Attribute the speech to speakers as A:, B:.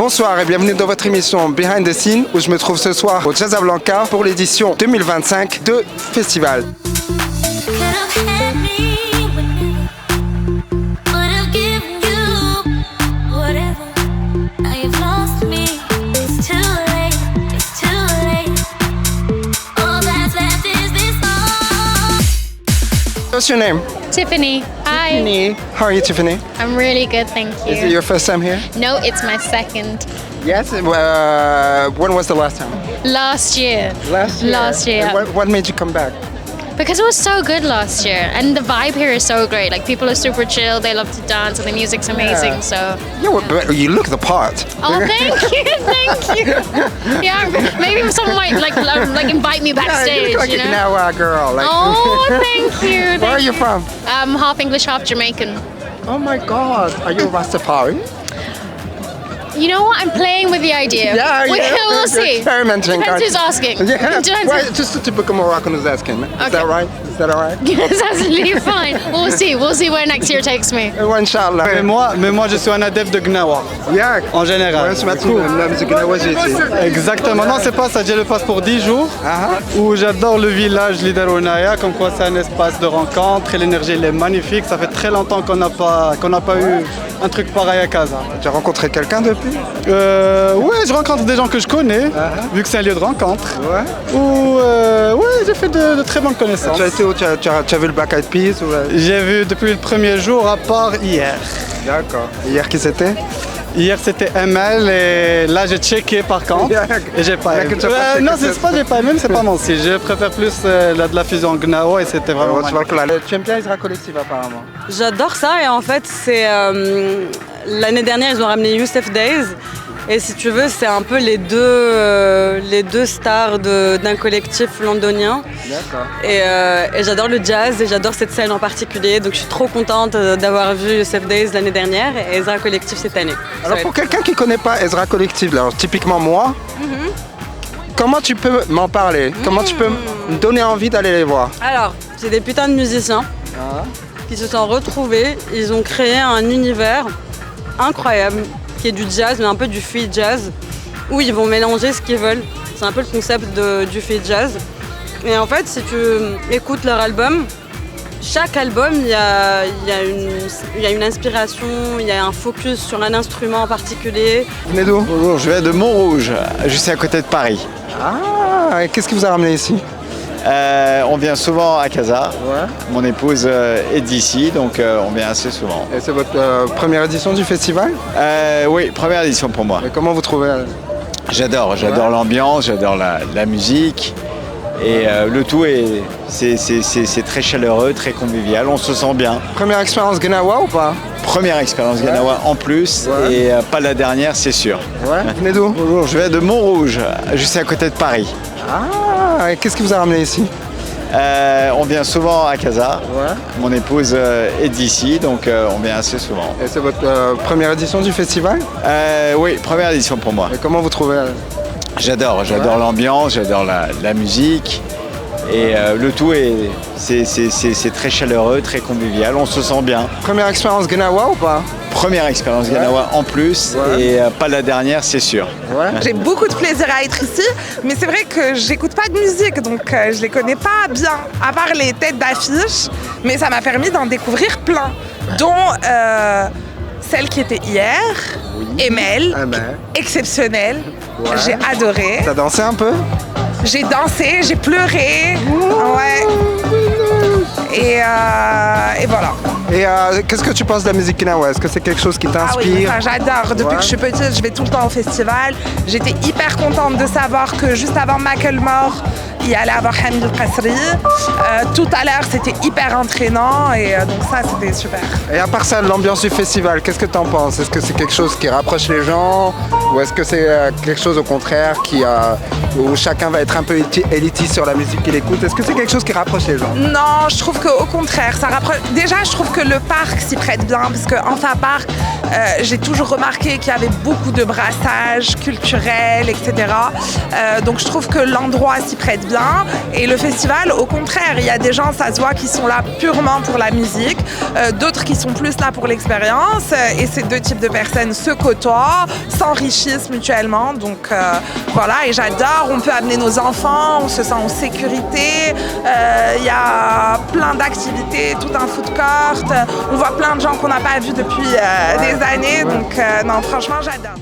A: Bonsoir et bienvenue dans votre émission Behind the Scene où je me trouve ce soir au Jazzablanca pour l'édition 2025 de Festival. What's your name?
B: Tiffany. Hi.
A: Tiffany. How are you, Tiffany?
B: I'm really good, thank you.
A: Is it your first time here?
B: No, it's my second.
A: Yes. When was the last time?
B: Last year.
A: Last year.
B: Last year.
A: And what made you come back?
B: Because it was so good last year, and the vibe here is so great. Like, people are super chill, they love to dance, and the music's amazing.
A: Yeah.
B: So.
A: Yeah, well, but you look the part.
B: Oh, thank you, thank you. Yeah, maybe someone might like invite me backstage.
A: You look like
B: you know?
A: a Gnawa girl. Like.
B: Oh, thank you.
A: Where are you from?
B: Half English, half Jamaican.
A: Oh my God, are you a Rastafari?
B: You know what? I'm playing with the idea.
A: Yeah,
B: we'll see.
A: Experimenting.
B: Depends who's asking.
A: Yeah,
B: Depends
A: well, just a typical Moroccan who's asking. Is that right? Is that all right?
B: Yes, absolutely fine. We'll see. We'll see where next year takes me.
A: Inch'Allah.
C: Mais moi, je suis un adepte de Gnawa,
A: Yeah.
C: en général.
A: Ouais, ce matin, la musique Gnawa, j'ai été.
C: Exactement. Non, c'est pas ça. Je le passe pour 10 jours, où j'adore le village Lideronaya, comme quoi c'est un espace de rencontre et l'énergie elle est magnifique. Ça fait très longtemps qu'on n'a pas eu un truc pareil à Casa.
A: Tu as rencontré quelqu'un depuis?
C: Ouais, je rencontre des gens que je connais, vu que c'est un lieu de rencontre.
A: Ouais.
C: Ouais, j'ai fait de très bonnes connaissances.
A: Tu as été où? Tu as vu le Black Eyed Peas ou...
C: J'ai vu depuis le premier jour, à part hier.
A: D'accord. Hier, qui c'était?
C: Hier c'était ML et là j'ai checké par contre et j'ai pas aimé. Non, c'est pas j'ai pas aimé, mais c'est pas mon style. Je préfère plus de la fusion Gnawa et c'était vraiment magnifique.
A: Tu aimes bien Ezra Collective apparemment?
D: J'adore ça et en fait c'est l'année dernière ils ont ramené Youssef Days et si tu veux c'est un peu les deux stars d'un collectif londonien.
A: D'accord.
D: Et j'adore le jazz et j'adore cette scène en particulier donc je suis trop contente d'avoir vu Youssef Days l'année dernière et Ezra Collective cette année.
A: Alors pour quelqu'un qui connaît pas Ezra Collective, alors typiquement moi, comment tu peux m'en parler? Comment tu peux me donner envie d'aller les voir?
D: Alors c'est des putains de musiciens qui se sont retrouvés, ils ont créé un univers incroyable qui est du jazz mais un peu du free jazz où ils vont mélanger ce qu'ils veulent. C'est un peu le concept du free jazz. Et en fait, si tu écoutes leur album, chaque album, il y a une inspiration, il y a un focus sur un instrument en particulier.
A: Vous venez d'où?
E: Bonjour, je viens de Montrouge, juste à côté de Paris.
A: Ah, et qu'est-ce qui vous a ramené ici?
E: On vient souvent à Casa.
A: Ouais.
E: Mon épouse est d'ici, donc on vient assez souvent.
A: Et c'est votre première édition du festival?
E: Oui, première édition pour moi.
A: Et comment vous trouvez?
E: J'adore l'ambiance, j'adore la musique. Et le tout c'est très chaleureux, très convivial, on se sent bien.
A: Première expérience Gnawa ou pas?
E: Première expérience Gnawa en plus, et pas la dernière, c'est sûr.
A: Ouais. Vous venez d'où?
E: Bonjour, je viens de Montrouge, juste à côté de Paris.
A: Ah, et qu'est-ce qui vous a ramené ici?
E: On vient souvent à Casa.
A: Ouais.
E: Mon épouse est d'ici, donc on vient assez souvent.
A: Et c'est votre première édition du festival?
E: Oui, première édition pour moi.
A: Et comment vous trouvez?
E: J'adore l'ambiance, j'adore la musique. Et le tout c'est très chaleureux, très convivial, on se sent bien.
A: Première expérience Gnawa ou pas?
E: Première expérience Gnawa en plus, et pas la dernière, c'est sûr.
A: Ouais.
F: J'ai beaucoup de plaisir à être ici, mais c'est vrai que j'écoute pas de musique, donc je les connais pas bien, à part les têtes d'affiche, mais ça m'a permis d'en découvrir plein, dont celle qui était hier, Emel, exceptionnelle, j'ai adoré.
A: T'as dansé un peu?
F: J'ai dansé, j'ai pleuré, ouais. Et voilà.
A: Et qu'est-ce que tu penses de la musique Gnawa? Est-ce que c'est quelque chose qui t'inspire?
F: Ah oui, j'adore. Depuis que je suis petite, je vais tout le temps au festival. J'étais hyper contente de savoir que juste avant Macklemore, il y allait avoir Hamid Qasri. Tout à l'heure, c'était hyper entraînant et donc ça, c'était super.
A: Et à part ça, l'ambiance du festival, qu'est-ce que t'en penses? Est-ce que c'est quelque chose qui rapproche les gens ou est-ce que c'est quelque chose au contraire où chacun va être un peu élitiste sur la musique qu'il écoute? Est-ce que c'est quelque chose qui rapproche les gens?
F: Non, je trouve qu'au contraire, ça rapproche. Déjà, je trouve que le parc s'y prête bien parce qu'en Parc, j'ai toujours remarqué qu'il y avait beaucoup de brassage culturel, etc. Donc je trouve que l'endroit s'y prête bien. Et le festival, au contraire, il y a des gens, ça se voit, qui sont là purement pour la musique, d'autres qui sont plus là pour l'expérience. Et ces deux types de personnes se côtoient, s'enrichissent s'enrichissent mutuellement. Donc voilà, et j'adore. On peut amener nos enfants, on se sent en sécurité. Il y a plein d'activités, tout un food court. On voit plein de gens qu'on n'a pas vus depuis des années. Donc non, franchement, j'adore.